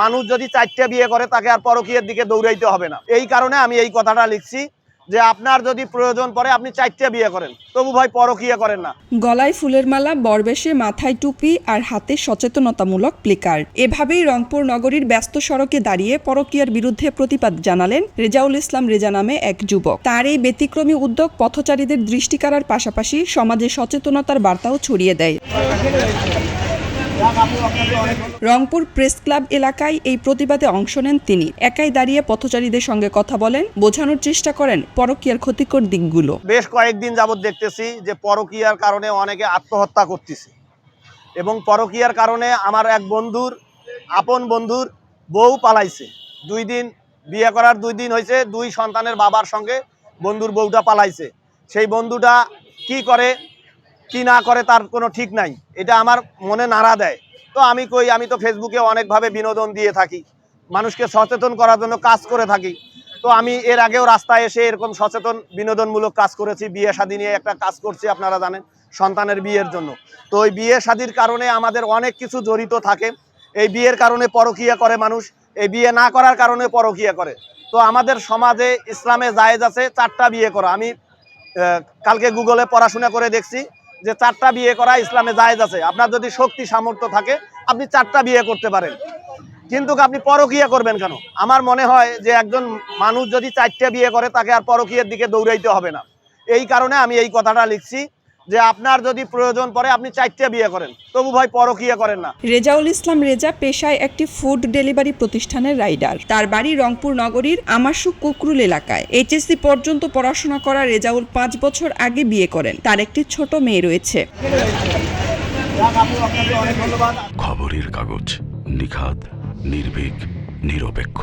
মানুষ যদি 4টা বিয়ে করে তাকে আর পরকীয়ার দিকে দৌড়াইতে হবে না। এই কারণে আমি এই কথাটা লিখছি যে আপনার যদি প্রয়োজন পড়ে আপনি 4টা বিয়ে করেন, তবু ভাই পরকীয়া করেন না। গলায় ফুলের মালা, বরবেশে মাথায় টুপি আর হাতে সচেতনতামূলক প্লেকার্ড। এভাবেই রংপুর নগরীর ব্যস্ত সড়কে দাঁড়িয়ে পরকীয়ার বিরুদ্ধে প্রতিবাদ জানালেন রেজাউল ইসলাম রেজা নামে এক যুবক। তার এই ব্যতিক্রমী উদ্যোগ পথচারীদের দৃষ্টি কাড়ার পাশাপাশি সমাজে সচেতনতার বার্তাও ছড়িয়ে দেয়। রংপুর প্রেস ক্লাব এলাকায় এই প্রতিবাদে অংশ নেন তিনি। একাই দাঁড়িয়ে পথচারীদের সঙ্গে কথা বলেন, বোঝানোর চেষ্টা করেন পরকীয়ার ক্ষতিকর দিকগুলো। বেশ কয়েকদিন যাবত দেখতেছি যে পরকীয়ার কারণে অনেকে আত্মহত্যা করতেছে এবং পরকীয়ার কারণে আমার এক বন্ধুর, আপন বন্ধুর বউ পালাইছে। 2 দিন বিয়ে করার 2 দিন হয়েছে, 2 সন্তানের বাবার সঙ্গে বন্ধুর বউটা পালাইছে। সেই বন্ধুটা কি করে কি না করে তার কোনো ঠিক নাই, এটা আমার মনে নাড়া দেয়। তো আমি কই, আমি তো ফেসবুকে অনেকভাবে বিনোদন দিয়ে থাকি, মানুষকে সচেতন করার জন্য কাজ করে থাকি। তো আমি এর আগেও রাস্তায় এসে এরকম সচেতন বিনোদনমূলক কাজ করেছি। বিয়ে শাদী নিয়ে একটা কাজ করছি, আপনারা জানেন, সন্তানের বিয়ের জন্য। তো ওই বিয়ে শাদীর কারণে আমাদের অনেক কিছু জড়িত থাকে। এই বিয়ের কারণে পরকীয়া করে মানুষ, এই বিয়ে না করার কারণে পরকীয়া করে। তো আমাদের সমাজে ইসলামে জায়েজ আছে 4টা বিয়ে করা। আমি কালকে গুগলে পড়াশোনা করে দেখছি যে 4টা বিয়ে করা ইসলামে জায়েজ আছে। আপনার যদি শক্তি সামর্থ্য থাকে আপনি 4টা বিয়ে করতে পারেন, কিন্তু আপনি পরকীয়া করবেন কেন? আমার মনে হয় যে একজন মানুষ যদি 4টা বিয়ে করে তাকে আর পরকীয়ার দিকে দৌড়াইতে হবে না। এই কারণে আমি এই কথাটা লিখছি যে আপনার যদি প্রয়োজন পড়ে আপনি 4টা বিয়ে করেন, তবু ভাই পরকীয়া করেন না। রেজাউল ইসলাম রেজা পেশায় একটি ফুড ডেলিভারি প্রতিষ্ঠানের রাইডার। তার বাড়ি রংপুর নগরীর আমাশু কুকরুল এলাকায়। এইচএসসি পর্যন্ত পড়াশোনা করা রেজাউল 5 বছর আগে বিয়ে করেন। তার একটি ছোট মেয়ে রয়েছে। খবরের কাগজ, নিখাত, নির্ভীক, নিরপেক্ষ।